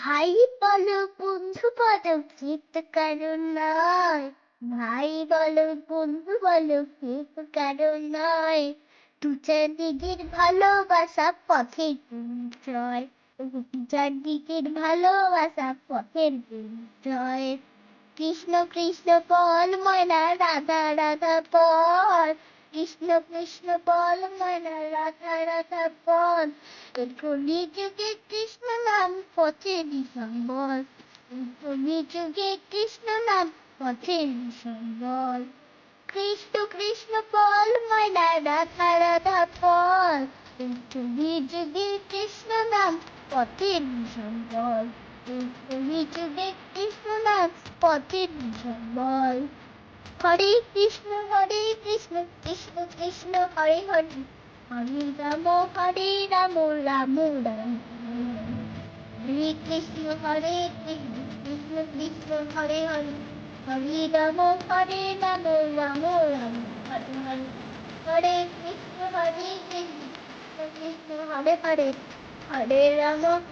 ভাই বলো বন্ধু বলো কেত কারণ নয়। ভাই বলো বন্ধু বলো কেত কারণ নয়। দু চারদিকের ভালোবাসা পথের পরিচয়। দু চারদিকের ভালোবাসা পথের পরিচয়। কৃষ্ণ কৃষ্ণ বল ময়না রাধা রাধা বল। কৃষ্ণ কৃষ্ণ বল ময়না রাধা রাধা বল। এই কলিযুগে কৃষ্ণ নাম পথের সম্বল। এই কলিযুগে কৃষ্ণ নাম পথের সম্বল। কৃষ্ণ কৃষ্ণ বল ময়না রাধা রাধা বল। এই কলিযুগে কৃষ্ণ নাম পথের সম্বল। এই কলিযুগে কৃষ্ণ নাম পথের সম্বল। হরে কৃষ্ণ কৃষ্ণ কৃষ্ণ হরে হরে। হরে রাম রাম রাম হরে কৃষ্ণ কৃষ্ণ কৃষ্ণ হরে হরে। হরে রাম রাম রাম হরে হরে। হরে কৃষ্ণ কৃষ্ণ কৃষ্ণ হরে হরে। হরে রাম রাম